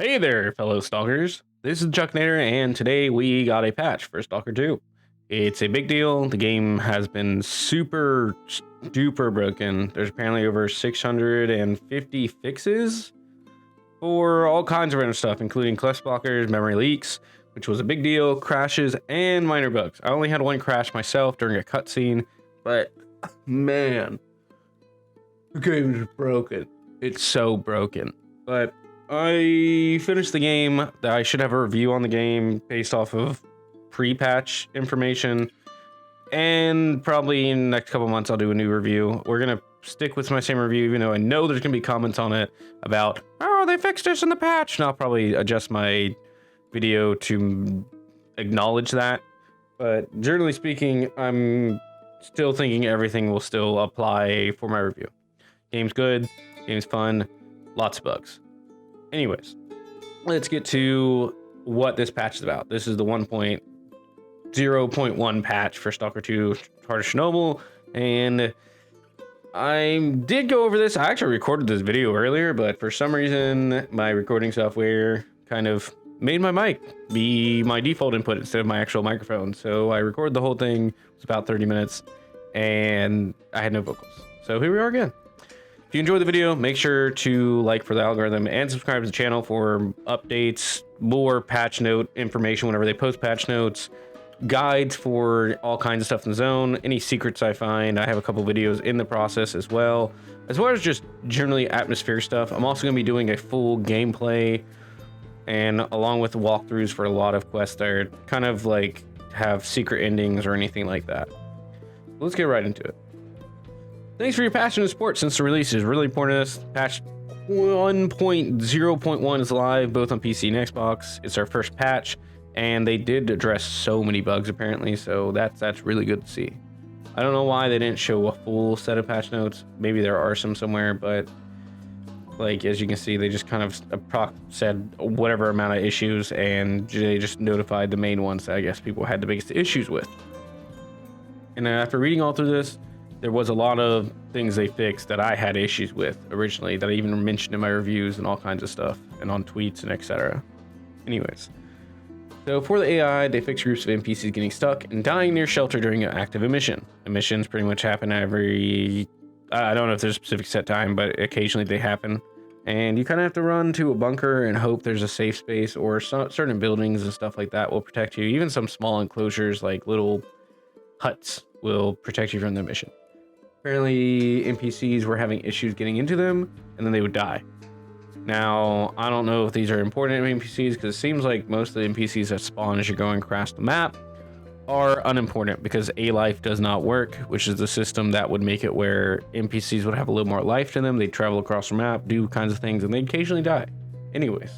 Hey there, fellow stalkers. This is Chucknator, and today we got a patch for Stalker 2. It's a big deal. The game has been super duper broken. There's apparently over 650 fixes for all kinds of random stuff, including quest blockers, memory leaks, which was a big deal, crashes, and minor bugs. I only had one crash myself during a cutscene, but man, the game is broken. It's so broken. But I finished the game. I should have a review on the game based off of pre-patch information, and probably in the next couple months I'll do a new review. We're gonna stick with my same review, even though I know there's gonna be comments on it about, oh, they fixed this in the patch, and I'll probably adjust my video to acknowledge that. But generally speaking, I'm still thinking everything will still apply for my review. Game's good, game's fun, lots of bugs. Anyways, let's get to what this patch is about. This is the 1.0.1 patch for Stalker 2 Heart of Chernobyl, and I did go over this. I actually recorded this video earlier, but for some reason, my recording software kind of made my mic be my default input instead of my actual microphone. So I recorded the whole thing. It was about 30 minutes, and I had no vocals. So here we are again. If you enjoyed the video, make sure to like for the algorithm and subscribe to the channel for updates, more patch note information whenever they post patch notes, guides for all kinds of stuff in the zone, any secrets I find. I have a couple videos in the process as well as just generally atmospheric stuff. I'm also going to be doing a full gameplay and along with walkthroughs for a lot of quests that are kind of like have secret endings or anything like that. Let's get right into it. Thanks for your passion and support since the release is really important to us. Patch 1.0.1 is live both on PC and Xbox. It's our first patch, and they did address so many bugs apparently, so that's really good to see. I don't know why they didn't show a full set of patch notes. Maybe there are some somewhere, but like as you can see, they just kind of said whatever amount of issues, and they just notified the main ones that I guess people had the biggest issues with. And after reading all through this, there was a lot of things they fixed that I had issues with originally that I even mentioned in my reviews and all kinds of stuff and on tweets and etc. Anyways, so for the AI, they fixed groups of NPCs getting stuck and dying near shelter during an active emission. Emissions pretty much happen every, I don't know if there's a specific set time, but occasionally they happen. And you kind of have to run to a bunker and hope there's a safe space, or certain buildings and stuff like that will protect you. Even some small enclosures like little huts will protect you from the mission. Apparently, NPCs were having issues getting into them, and then they would die. Now, I don't know if these are important NPCs, because it seems like most of the NPCs that spawn as you're going across the map are unimportant, because A-Life does not work, which is the system that would make it where NPCs would have a little more life to them. They'd travel across the map, do kinds of things, and they'd occasionally die. Anyways.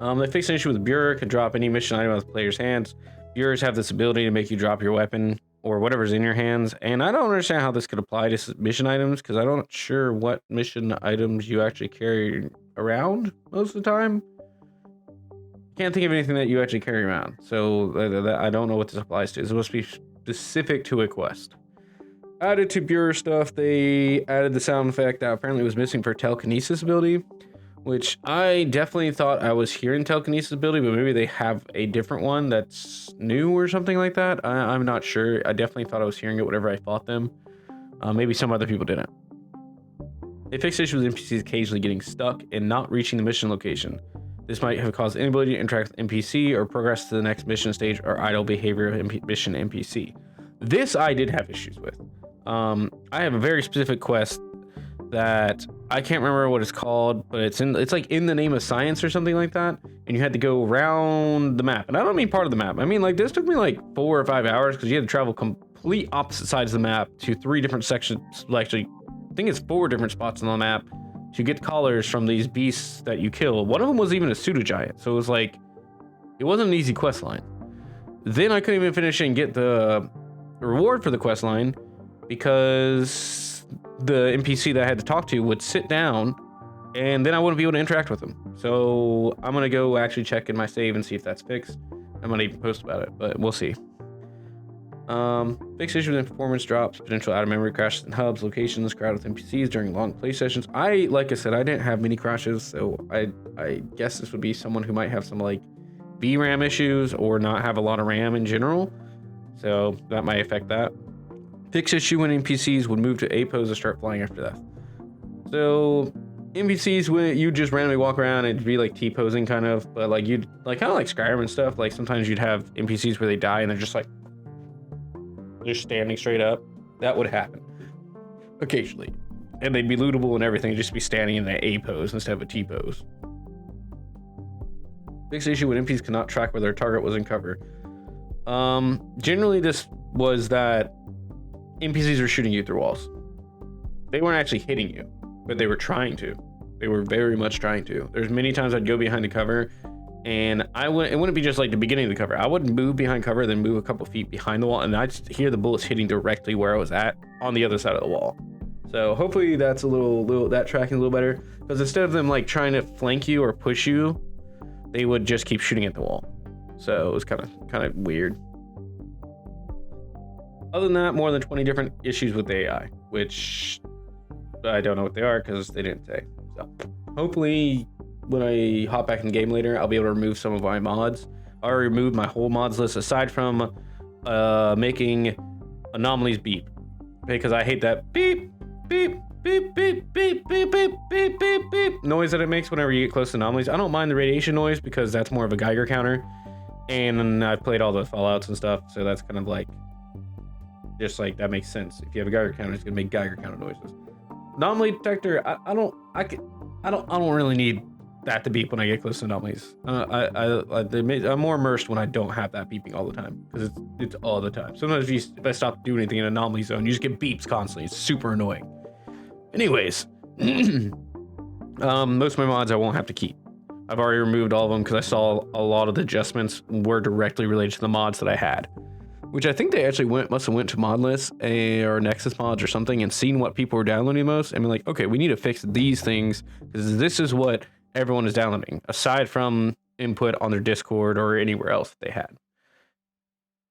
They fixed an issue with Bureau, could drop any mission item out of the player's hands. Bureaus have this ability to make you drop your weapon or whatever's in your hands, and I don't understand how this could apply to mission items, because I'm not sure what mission items you actually carry around most of the time. Can't think of anything that you actually carry around, so I don't know what this applies to. It's supposed to be specific to a quest. Added to Bureau stuff, they added the sound effect that apparently was missing for telekinesis ability, which I definitely thought I was hearing telekinesis ability, but maybe they have a different one that's new or something like that. I'm not sure. I definitely thought I was hearing it whenever I fought them. Maybe some other people didn't. They fixed issues with NPCs occasionally getting stuck and not reaching the mission location. This might have caused inability to interact with NPC or progress to the next mission stage or idle behavior of mission NPC. This I did have issues with. I have a very specific quest that I can't remember what it's called, but it's like in the name of science or something like that, and you had to go around the map. And I don't mean part of the map. I mean like this took me like 4 or 5 hours, because you had to travel complete opposite sides of the map to 3 different sections. Actually, I think it's 4 different spots on the map to get collars from these beasts that you kill. One of them was even a pseudo giant, so it was like it wasn't an easy quest line. Then I couldn't even finish and get the reward for the quest line because the NPC that I had to talk to would sit down, and then I wouldn't be able to interact with them. So I'm gonna go actually check in my save and see if that's fixed. I'm gonna even post about it, but we'll see. Fixed issues in performance drops, potential out of memory crashes in hubs, locations, crowded with NPCs during long play sessions. Like I said, I didn't have many crashes, so I guess this would be someone who might have some like VRAM issues or not have a lot of RAM in general. So that might affect that. Fixed issue when NPCs would move to A pose and start flying after death. So NPCs, when you just randomly walk around, it'd be like T-posing kind of, but like you'd like kind of like Skyrim and stuff. Like sometimes you'd have NPCs where they die and they're just like standing straight up. That would happen occasionally, and they'd be lootable and everything, just be standing in the A pose instead of a T pose. Fixed issue when NPCs cannot track where their target was in cover. Generally this was that NPCs were shooting you through walls. They weren't actually hitting you, but they were trying to. They were very much trying to. There's many times I'd go behind the cover, and it wouldn't be just like the beginning of the cover. I would move behind cover, then move a couple feet behind the wall, and I'd hear the bullets hitting directly where I was at on the other side of the wall. So hopefully that's that tracking a little better, because instead of them like trying to flank you or push you, they would just keep shooting at the wall. So it was kind of weird. Other than that, more than 20 different issues with the AI, which I don't know what they are because they didn't say. So hopefully when I hop back in the game later, I'll be able to remove some of my mods. I already removed my whole mods list aside from making anomalies beep, because I hate that beep, beep, beep, beep, beep, beep, beep, beep, beep, beep noise that it makes whenever you get close to anomalies. I don't mind the radiation noise because that's more of a Geiger counter, and I've played all the Fallouts and stuff, so that's kind of like just like that makes sense. If you have a Geiger counter, it's gonna make Geiger counter noises. Anomaly detector, I don't really need that to beep when I get close to anomalies. I'm more immersed when I don't have that beeping all the time, because it's all the time. Sometimes if I stop doing anything in an anomaly zone, you just get beeps constantly. It's super annoying. Anyways, most of my mods I won't have to keep. I've already removed all of them because I saw a lot of the adjustments were directly related to the mods that I had, which I think they actually must have went to mod lists or Nexus mods or something and seen what people were downloading most and been like, okay, we need to fix these things because this is what everyone is downloading, aside from input on their Discord or anywhere else that they had.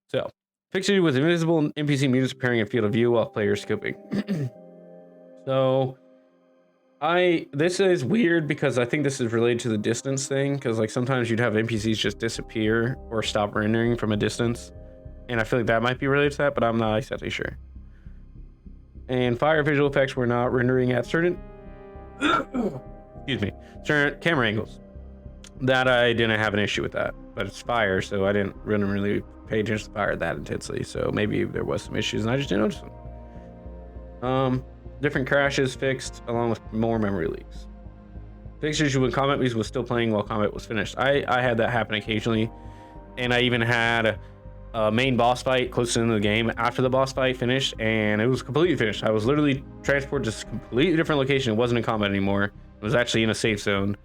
So, fixed it with invisible NPC mutants appearing in field of view while players scoping. So, this is weird because I think this is related to the distance thing, because like sometimes you'd have NPCs just disappear or stop rendering from a distance. And I feel like that might be related to that, but I'm not exactly sure. And fire visual effects were not rendering at certain certain camera angles. That I didn't have an issue with that, but it's fire, so I didn't really pay attention to fire that intensely. So maybe there was some issues and I just didn't notice them. Different crashes fixed along with more memory leaks. Fixed issue when combat music was still playing while combat was finished. I had that happen occasionally, and I even had a main boss fight close to the end of the game after the boss fight finished, and it was completely finished. I was literally transported to a completely different location. It wasn't in combat anymore. It was actually in a safe zone,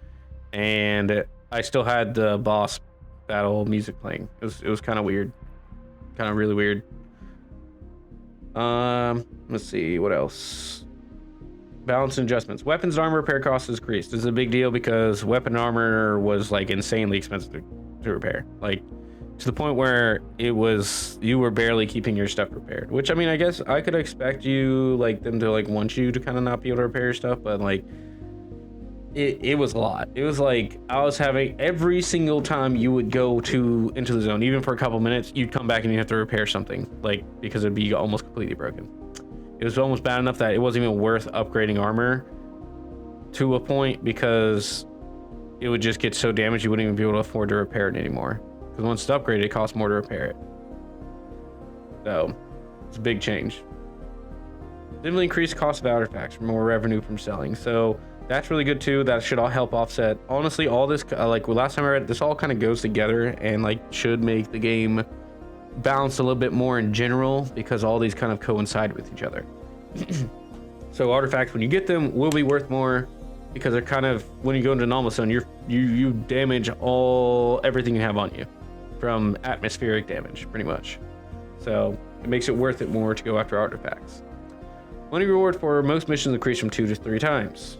and I still had the boss battle music playing. It was kind of weird, kind of really weird. Let's see what else. Balance and adjustments. Weapons and armor repair costs increased. This is a big deal because weapon and armor was like insanely expensive to repair, like to the point where you were barely keeping your stuff repaired. Which I mean, I guess I could expect them to like want you to kind of not be able to repair your stuff, but like it was a lot. It was like I was having every single time you would go into the zone, even for a couple minutes, you'd come back and you have to repair something, like because it'd be almost completely broken. It was almost bad enough that it wasn't even worth upgrading armor to a point, because it would just get so damaged you wouldn't even be able to afford to repair it anymore. Because once it's upgraded, it costs more to repair it. So it's a big change. Significantly increased cost of artifacts for more revenue from selling. So that's really good too. That should all help offset. Honestly, all this, last time I read, this all kind of goes together and like should make the game balance a little bit more in general, because all these kind of coincide with each other. So artifacts, when you get them, will be worth more, because they're kind of, when you go into anomalous zone, you damage everything you have on you, from atmospheric damage pretty much. So it makes it worth it more to go after artifacts. Money reward for most missions increased from 2 to 3 times.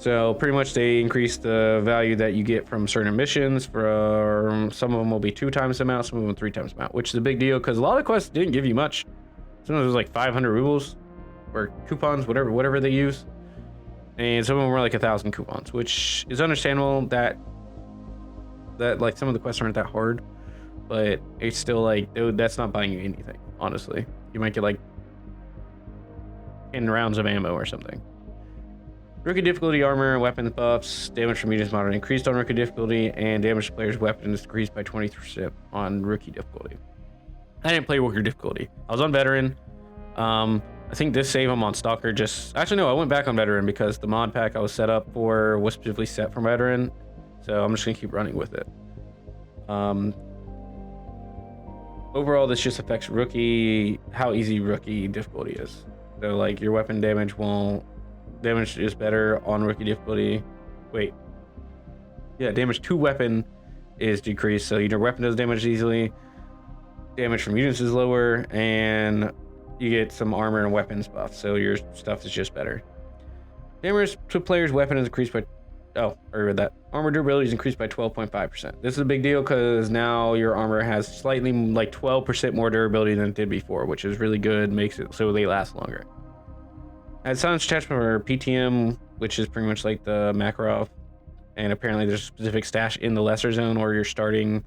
So pretty much they increase the value that you get from certain missions. From some of them will be 2 times the amount, some of them 3 times the amount, which is a big deal because a lot of quests didn't give you much. Sometimes it was like 500 rubles or coupons, whatever they use, and some of them were like 1,000 coupons, which is understandable that like some of the quests aren't that hard, but it's still like, dude, that's not buying you anything. Honestly, you might get like 10 rounds of ammo or something. Rookie difficulty, armor, weapons buffs, damage from medium mod increased on rookie difficulty, and damage to player's weapons decreased by 20% on rookie difficulty. I didn't play rookie difficulty. I was on veteran. I think this save I'm on stalker. Actually no, I went back on veteran because the mod pack I was set up for was specifically set for veteran. So I'm just gonna keep running with it. Overall, this just affects how easy rookie difficulty is. So like your weapon damage is better on rookie difficulty. Damage to weapon is decreased, so your weapon does damage easily. Damage from units is lower, and you get some armor and weapons buff, so your stuff is just better. Damage to player's weapon is increased by I read that. Armor durability is increased by 12.5%. This is a big deal because now your armor has slightly like 12% more durability than it did before, which is really good, makes it so they last longer. Add silence attachment for PTM, which is pretty much like the Makarov, and apparently there's a specific stash in the lesser zone or your starting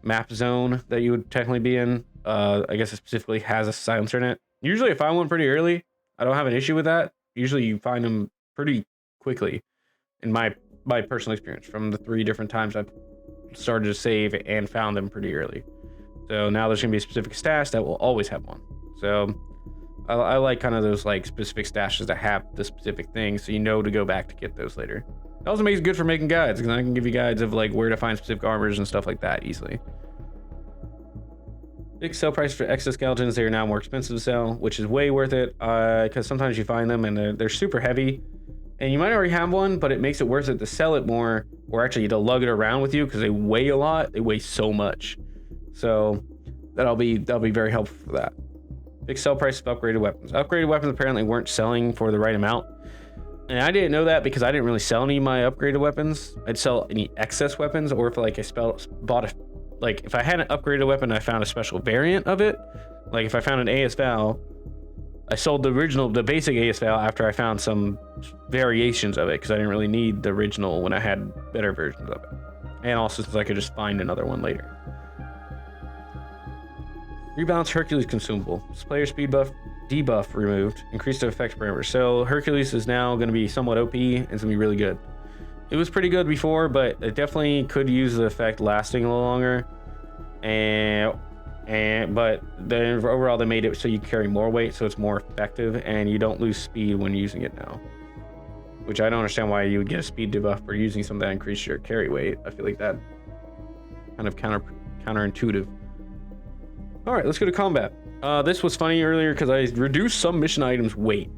map zone that you would technically be in. I guess it specifically has a silencer in it. Usually I find one pretty early. I don't have an issue with that. Usually you find them pretty quickly in my personal experience from the 3 different times I've started to save and found them pretty early. So now there's gonna be a specific stash that will always have one. So I like kind of those like specific stashes that have the specific thing, so you know to go back to get those later. It also makes it good for making guides, because I can give you guides of like where to find specific armors and stuff like that easily. Big sell price for exoskeletons. They are now more expensive to sell, which is way worth it, because sometimes you find them and they're super heavy, and you might already have one, but it makes it worth it to sell it more, or actually to lug it around with you, because they weigh a lot. They weigh so much, so that'll be very helpful for that. Big sell price of upgraded weapons. Upgraded weapons apparently weren't selling for the right amount, and I didn't know that because I didn't really sell any of my upgraded weapons. I'd sell any excess weapons, or if like if I had an upgraded weapon and I found a special variant of it, like if I found an AS Val, I sold the basic AS Val after I found some variations of it, because I didn't really need the original when I had better versions of it, and also since I could just find another one later. Rebalance Hercules consumable. Player speed buff debuff removed. Increased effect parameter. So Hercules is now going to be somewhat OP and it's going to be really good. It was pretty good before, but it definitely could use the effect lasting a little longer. But then overall they made it so you carry more weight, so it's more effective, and you don't lose speed when using it now. Which I don't understand why you would get a speed debuff for using something that increases your carry weight. I feel like that kind of counterintuitive. All right, let's go to combat. This was funny earlier because I reduced some mission items weight.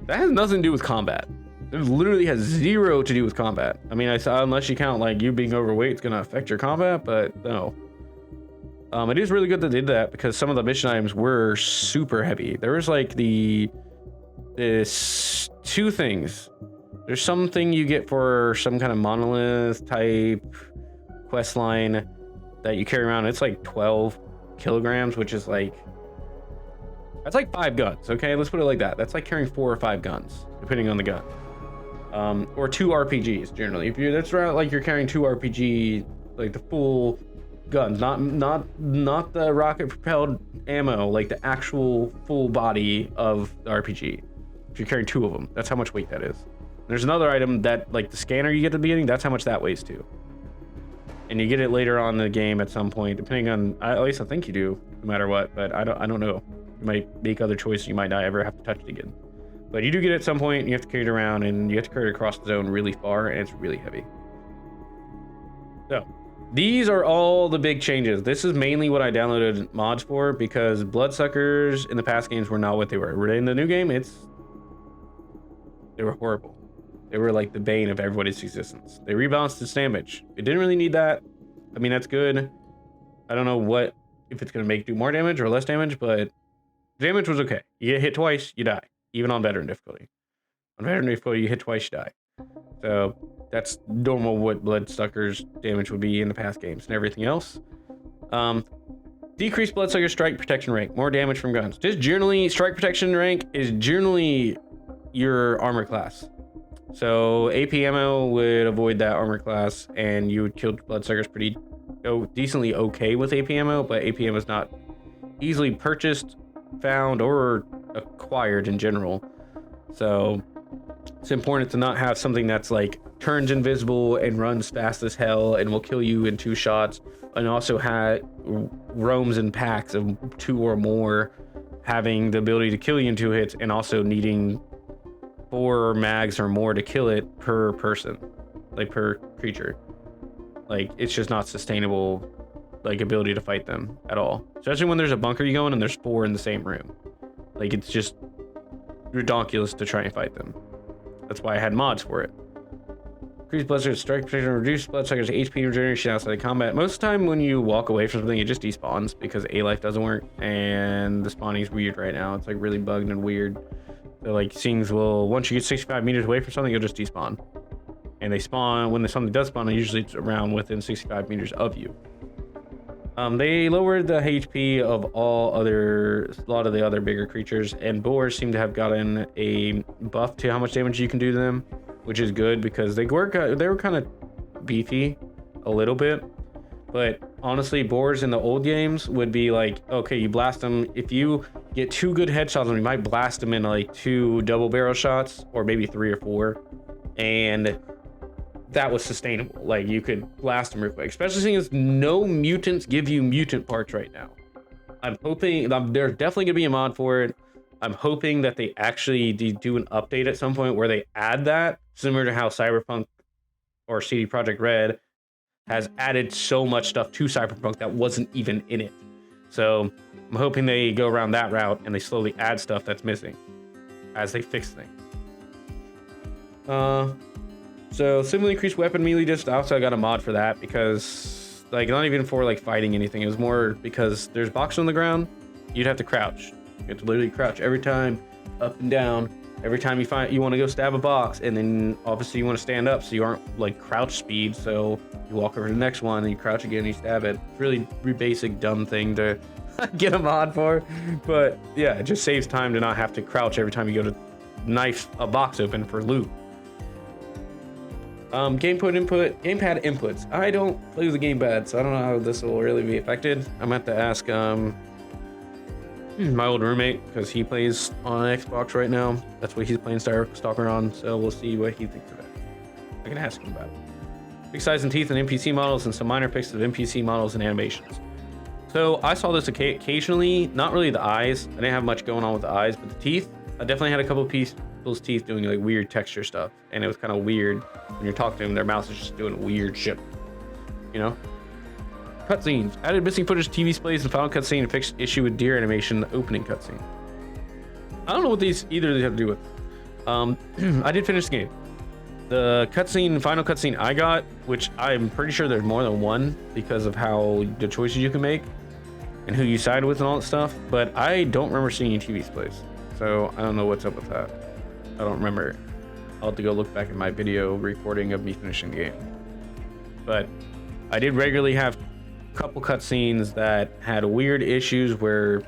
That has nothing to do with combat. It literally has 0 to do with combat. I mean, unless you count like you being overweight, it's gonna affect your combat, but no. It is really good that they did that because some of the mission items were super heavy. There was like this 2 things. There's something you get for some kind of monolith type quest line that you carry around. It's like 12 kilograms, which is like, that's like 5 guns. Okay, let's put it like that. That's like carrying 4 or 5 guns, depending on the gun. Or 2 RPGs generally. That's right, like you're carrying 2 RPG, like the full guns, not the rocket propelled ammo, like the actual full body of the RPG. If you're carrying 2 of them, that's how much weight that is. There's another item that, like the scanner you get at the beginning, that's how much that weighs too. And you get it later on in the game at some point, depending on, at least I think you do, no matter what, but I don't know. You might make other choices, you might not ever have to touch it again. But you do get it at some point, and you have to carry it around, and you have to carry it across the zone really far, and it's really heavy. So, these are all the big changes. This is mainly what I downloaded mods for, because bloodsuckers in the past games were not what they were. In the new game, they were horrible. They were like the bane of everybody's existence. They rebalanced its damage. It didn't really need that. I mean, that's good. I don't know if it's going to do more damage or less damage, but damage was okay. You get hit twice, you die. Even on veteran difficulty. On veteran difficulty, you hit twice, you die. So that's normal what Bloodsucker's damage would be in the past games and everything else. Decreased Bloodsucker strike protection rank, more damage from guns. Just generally, strike protection rank is generally your armor class. So AP ammo would avoid that armor class, and you would kill Bloodsuckers pretty decently okay with AP ammo, but AP ammo is not easily purchased, found, or acquired in general. So it's important to not have something that's like turns invisible and runs fast as hell and will kill you in 2 shots, and also roams in packs of 2 or more, having the ability to kill you in 2 hits, and also needing 4 mags or more to kill it per person, like per creature. Like, it's just not sustainable, like, ability to fight them at all, especially when there's a bunker you go in and there's 4 in the same room. Like, it's just ridiculous to try and fight them. That's why I had mods for it. Increase Bloodsucker's strike protection, reduce Bloodsucker's HP regeneration outside of combat. Most of the time when you walk away from something, it just despawns because A life doesn't work, and the spawning is weird right now. It's like really bugged and weird. So like things will, once you get 65 meters away from something, you'll just despawn. And they spawn, when something does spawn, usually it's around within 65 meters of you. They lowered the HP of a lot of the other bigger creatures, and boars seem to have gotten a buff to how much damage you can do to them, which is good because they were kind of beefy a little bit. But honestly, boars in the old games would be like, okay, you blast them. If you get 2 good headshots on them, you might blast them in like 2 double barrel shots, or maybe 3 or 4, and that was sustainable. Like, you could blast them real quick, especially seeing as no mutants give you mutant parts right now. I'm hoping there's definitely gonna be a mod for it. I'm hoping that they actually do an update at some point where they add that, similar to how Cyberpunk or CD Projekt Red has added so much stuff to Cyberpunk that wasn't even in it. So I'm hoping they go around that route and they slowly add stuff that's missing as they fix things. So similarly increased weapon melee distance. Also, I got a mod for that because, like, not even for like fighting anything. It was more because there's boxes on the ground. You'd have to crouch. You have to literally crouch every time, up and down. Every time you want to go stab a box, and then obviously you want to stand up so you aren't like crouch speed. So you walk over to the next one and you crouch again and you stab it. It's really basic dumb thing to get a mod for, but yeah, it just saves time to not have to crouch every time you go to knife a box open for loot. Gamepad inputs. I don't play with the gamepad, so I don't know how this will really be affected. I'm gonna have to ask my old roommate, because he plays on Xbox right now. That's what he's playing Stalker on, so we'll see what he thinks of it. I can ask him about it. Big size and teeth and NPC models, and some minor picks of NPC models and animations. So I saw this occasionally, not really the eyes. I didn't have much going on with the eyes, but the teeth, I definitely had a couple of people's teeth doing like weird texture stuff, and it was kind of weird when you're talking to them. Their mouths is just doing weird shit, you know? Cutscenes. Added missing footage, TV displays, and final cutscene and fixed issue with deer animation in the opening cutscene. I don't know what either of these have to do with. I did finish the game. The final cutscene I got, which I'm pretty sure there's more than one because of how the choices you can make and who you side with and all that stuff, but I don't remember seeing any TV displays, so I don't know what's up with that. I don't remember. I'll have to go look back at my video recording of me finishing the game. But I did regularly have couple cutscenes that had weird issues where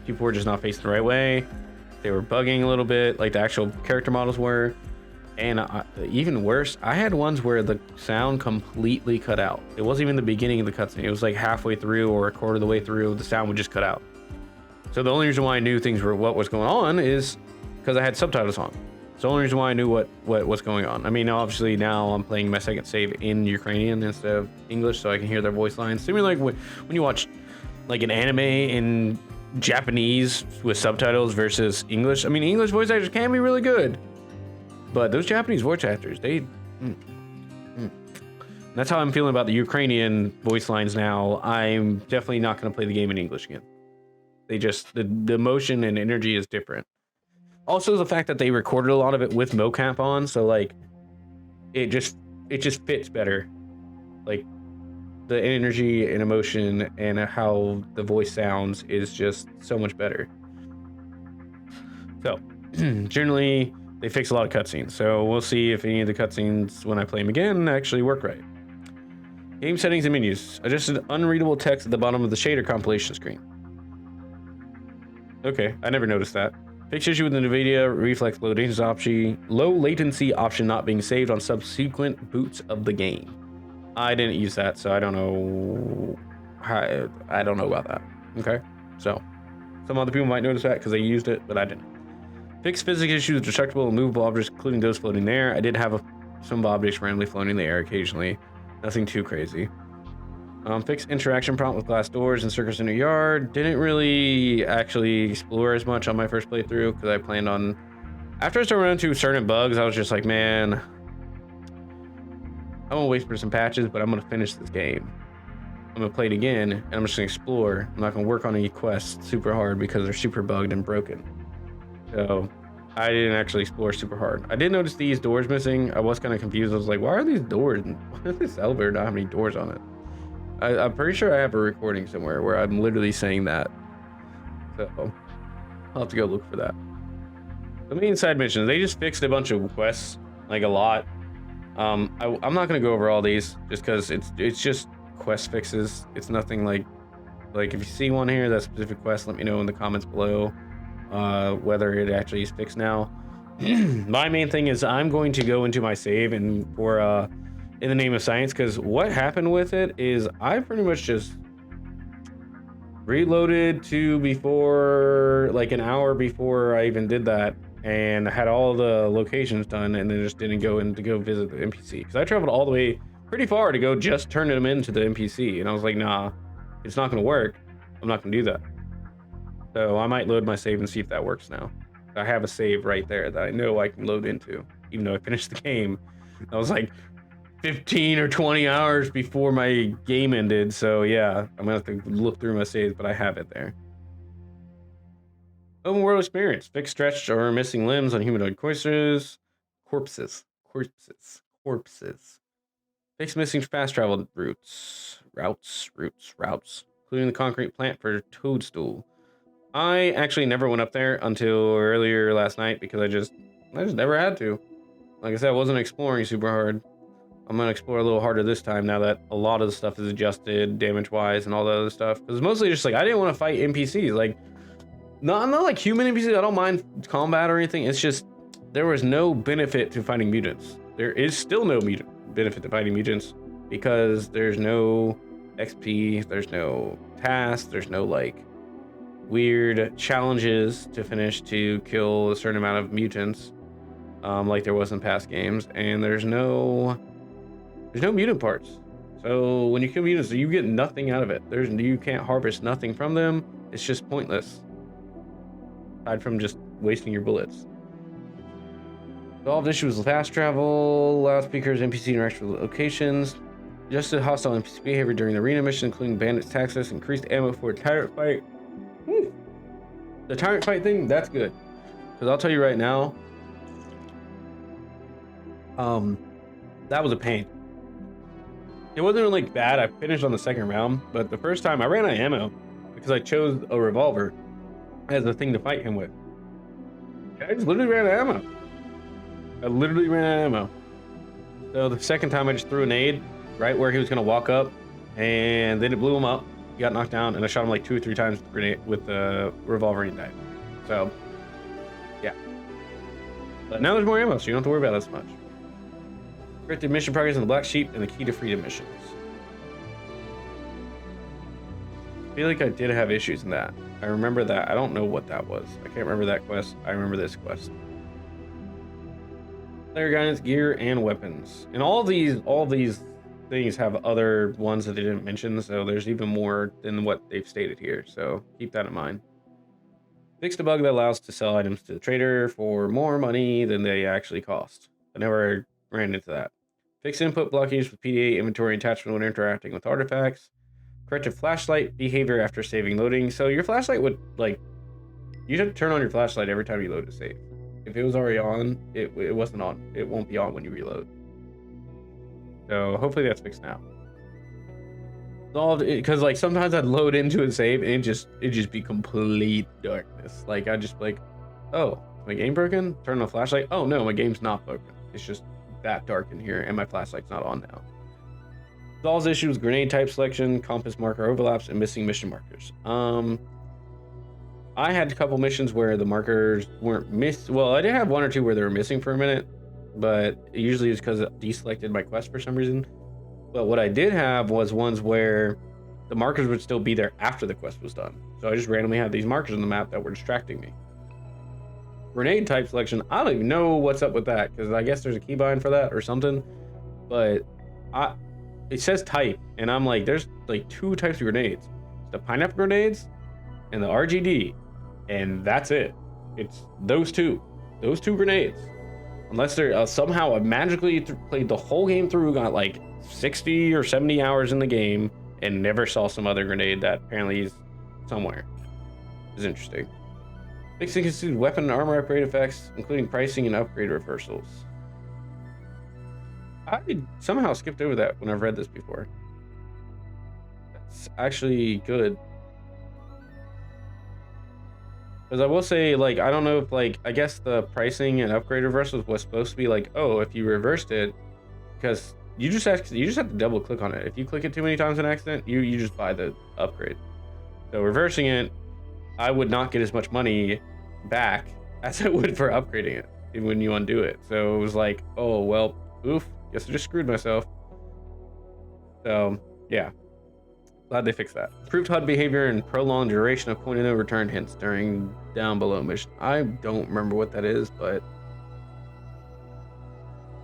people were just not facing the right way. They were bugging a little bit, like the actual character models were. And even worse, I had ones where the sound completely cut out. It wasn't even the beginning of the cutscene. It was like halfway through or a quarter of the way through, the sound would just cut out. So the only reason why I knew things were what was going on is because I had subtitles on. It's the only reason why I knew what was going on. I mean, obviously now I'm playing my second save in Ukrainian instead of English, so I can hear their voice lines. Similar like when you watch like an anime in Japanese with subtitles versus English. I mean, English voice actors can be really good, but those Japanese voice actors, That's how I'm feeling about the Ukrainian voice lines now. I'm definitely not going to play the game in English again. They just, the emotion and energy is different. Also, the fact that they recorded a lot of it with mocap on, so like it just fits better. Like the energy and emotion and how the voice sounds is just so much better. So generally, they fix a lot of cutscenes. So we'll see if any of the cutscenes when I play them again actually work right. Game settings and menus. Adjusted unreadable text at the bottom of the shader compilation screen. Okay, I never noticed that. Fixed issue with the NVIDIA reflex low latency option not being saved on subsequent boots of the game. I didn't use that, so I don't know. I don't know about that. Okay, so some other people might notice that because they used it, but I didn't. Fixed physics issues with destructible and movable objects, including those floating in the air. I did have some objects randomly floating in the air occasionally. Nothing too crazy. Fixed interaction prompt with glass doors and circus in a yard. Didn't really actually explore as much on my first playthrough because I planned on... After I started running into certain bugs, I was just like, man, I'm gonna wait for some patches, but I'm gonna finish this game. I'm gonna play it again, and I'm just gonna explore. I'm not gonna work on any quests super hard because they're super bugged and broken. So I didn't actually explore super hard. I did notice these doors missing. I was kind of confused. I was like, why are these doors? Why does this elevator not have any doors on it? I'm pretty sure I have a recording somewhere where I'm literally saying that. So I'll have to go look for that. The main side missions, they just fixed a bunch of quests, like a lot. I'm not gonna go over all these just because it's just quest fixes. It's nothing like if you see one here, that specific quest, let me know in the comments below whether it actually is fixed now. My main thing is I'm going to go into my save and for in the name of science, because what happened with it is I pretty much just reloaded to before, like an hour before I even did that, and I had all the locations done, and then just didn't go in to go visit the NPC because I traveled all the way pretty far to go just turn them into the NPC, and I was like, nah, it's not gonna work. I'm not gonna do that. So I might load my save and see if that works now. I have a save right there that I know I can load into, even though I finished the game. I was like 15 or 20 hours before my game ended, so yeah, I'm gonna have to look through my saves, but I have it there. Open world experience. Fixed stretched or missing limbs on humanoid corpses. Fixed missing fast travel routes, including the concrete plant for Toadstool. I actually never went up there until earlier last night because I just never had to. Like I said, I wasn't exploring super hard. I'm gonna explore a little harder this time now that a lot of the stuff is adjusted damage-wise and all the other stuff. Because mostly just like I didn't want to fight NPCs. Like, not like human NPCs. I don't mind combat or anything. It's just there was no benefit to fighting mutants. There is still no benefit to fighting mutants because there's no XP, there's no tasks, there's no like weird challenges to finish to kill a certain amount of mutants, like there was in past games, and there's no mutant parts. So when you kill mutants, you get nothing out of it. You can't harvest nothing from them. It's just pointless, aside from just wasting your bullets. Solved issues with fast travel, loudspeakers, NPC interaction with locations, adjusted hostile NPC behavior during the arena mission, including bandits, taxes, increased ammo for a tyrant fight. The tyrant fight thing, that's good. Because I'll tell you right now, that was a pain. It wasn't really bad. I finished on the second round, but the first time I ran out of ammo because I chose a revolver as the thing to fight him with. I just literally ran out of ammo. So the second time I just threw a nade right where he was gonna walk up, and then it blew him up. He got knocked down, and I shot him like 2 or 3 times with the grenade with the revolver, and he died. So, yeah. But now there's more ammo, so you don't have to worry about it as much. Corrected mission progress in the Black Sheep and the Key to Freedom missions. I feel like I did have issues in that. I remember that. I don't know what that was. I can't remember that quest. I remember this quest. Player guidance, gear, and weapons. And all these things have other ones that they didn't mention, so there's even more than what they've stated here, so keep that in mind. Fixed a bug that allows to sell items to the trader for more money than they actually cost. I never ran into that. Fixed input blockage with PDA inventory attachment when interacting with artifacts. Corrected flashlight behavior after saving loading. So your flashlight would, like, you'd have to turn on your flashlight every time you load a save. If it was already on, it wasn't on. It won't be on when you reload. So hopefully that's fixed now. Solved it, because like sometimes I'd load into a save and it'd just be complete darkness. Like I'd just be like, oh, My game broken? Turn on the flashlight. Oh no, my game's not broken. It's just that dark in here, and my flashlight's not on now. Solves issues: grenade type selection, compass marker overlaps, and missing mission markers. I had a couple missions where the markers weren't missed. Well, I did have one or two where they were missing for a minute, but usually it's because it deselected my quest for some reason. But what I did have was ones where the markers would still be there after the quest was done. So I just randomly had these markers on the map that were distracting me. Grenade type selection, I don't even know what's up with that, because I guess there's a keybind for that or something. But it says type, and I'm like, there's like 2 types of grenades. The pineapple grenades and the RGD. And that's it. It's those two grenades. Unless they're somehow magically played the whole game through, got like 60 or 70 hours in the game, and never saw some other grenade that apparently is somewhere. It's interesting. Fixing include weapon and armor upgrade effects, including pricing and upgrade reversals. I somehow skipped over that when I've read this before. That's actually good. Because I will say, like, I don't know if, like, I guess the pricing and upgrade reversals was supposed to be like, oh, if you reversed it, because you just have to double click on it. If you click it too many times in accident, you just buy the upgrade. So reversing it, I would not get as much money back as I would for upgrading it when you undo it. So it was like, oh well, oof, guess I just screwed myself. So yeah. Glad they fixed that. Improved HUD behavior and prolonged duration of point of no return hints during down below mission. I don't remember what that is, but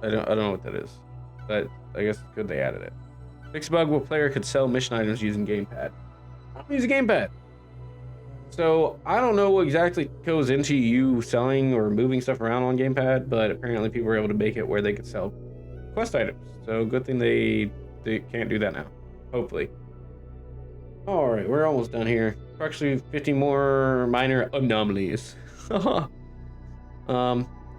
I don't know what that is. But I guess it's good they added it. Fix bug where player could sell mission items using gamepad. I don't use a gamepad. So I don't know what exactly goes into you selling or moving stuff around on gamepad, but apparently people were able to make it where they could sell quest items. So good thing they can't do that now. Hopefully. All right, we're almost done here. Actually, 50 more minor anomalies.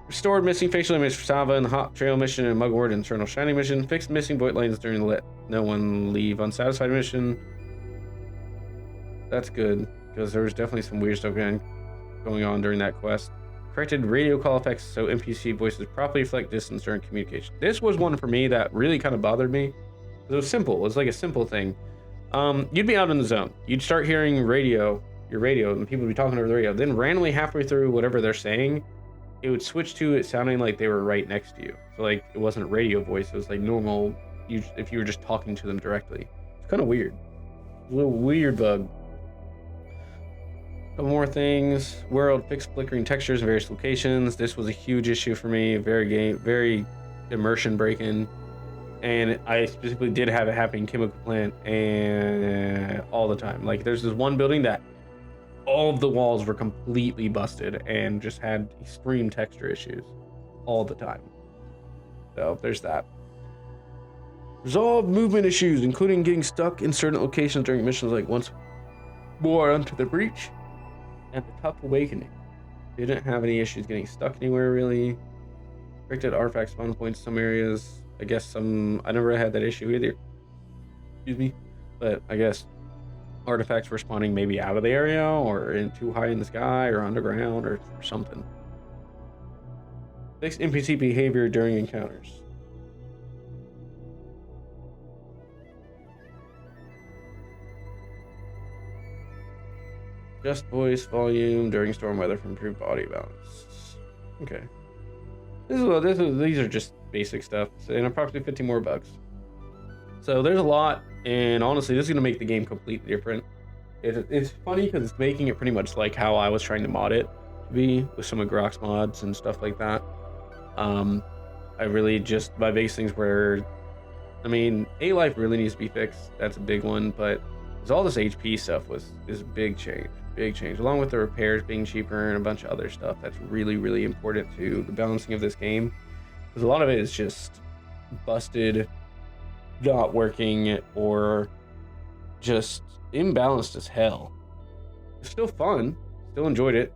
Restored missing facial image for Sava in the Hot Trail mission and Mugwort Internal Shining mission. Fixed missing void lanes during the Let No One Leave Unsatisfied mission. That's good, because there was definitely some weird stuff going on during that quest. Corrected radio call effects so NPC voices properly reflect distance during communication. This was one for me that really kind of bothered me. It was simple. It was like a simple thing. You'd be out in the zone. You'd start hearing your radio, and people would be talking over the radio. Then randomly halfway through whatever they're saying, it would switch to it sounding like they were right next to you. So like it wasn't radio voice. It was like normal, if you were just talking to them directly. It's kind of weird. A little weird bug. Couple more things. World fixed flickering textures in various locations. This was a huge issue for me. Very immersion breaking. And I specifically did have it happen in chemical plant and all the time. Like there's this one building that all of the walls were completely busted and just had extreme texture issues all the time. So there's that. Resolve movement issues, including getting stuck in certain locations during missions like Once More Unto the Breach and the Tough Awakening. Didn't have any issues getting stuck anywhere really. Corrected artifact spawn points in some areas. I guess I never had that issue either. Excuse me. But I guess artifacts were spawning maybe out of the area or in too high in the sky or underground or something. Fixed NPC behavior during encounters. Just voice volume during storm weather for improved audio balance. Okay. These are just basic stuff, and approximately 50 more bugs. So there's a lot, and honestly, this is going to make the game completely different. It's funny because it's making it pretty much like how I was trying to mod it to be with some of Grok's mods and stuff like that. I really just, my biggest things were, I mean, A-Life really needs to be fixed. That's a big one, but all this HP stuff is a big change. Big change, along with the repairs being cheaper and a bunch of other stuff that's really, really important to the balancing of this game. Because a lot of it is just busted, not working, or just imbalanced as hell. It's still fun, still enjoyed it.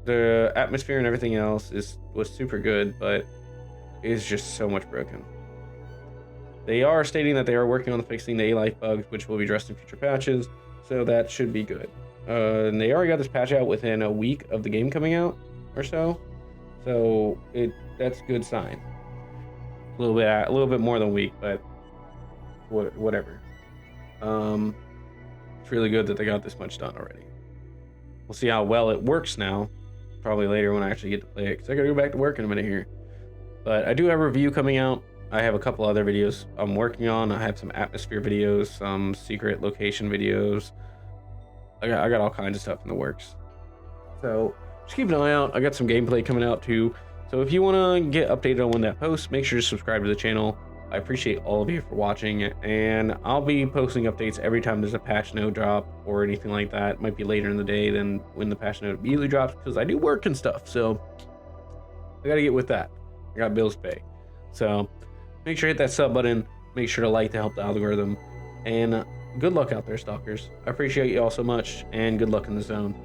The atmosphere and everything else was super good, but it's just so much broken. They are stating that they are working on fixing the A-Life bugs, which will be addressed in future patches, so that should be good. And they already got this patch out within a week of the game coming out or so. So that's a good sign. A little bit more than a week, but whatever. It's really good that they got this much done already. We'll see how well it works now. Probably later when I actually get to play it, because I gotta go back to work in a minute here. But I do have a review coming out. I have a couple other videos I'm working on. I have some atmosphere videos, some secret location videos. I got all kinds of stuff in the works. So just keep an eye out. I got some gameplay coming out too. So if you want to get updated on when that posts, make sure to subscribe to the channel. I appreciate all of you for watching, and I'll be posting updates every time there's a patch note drop or anything like that. It might be later in the day than when the patch note immediately drops, because I do work and stuff, so I gotta get with that. I got bills to pay. So make sure to hit that sub button, make sure to like to help the algorithm, and good luck out there, stalkers. I appreciate you all so much, and good luck in the zone.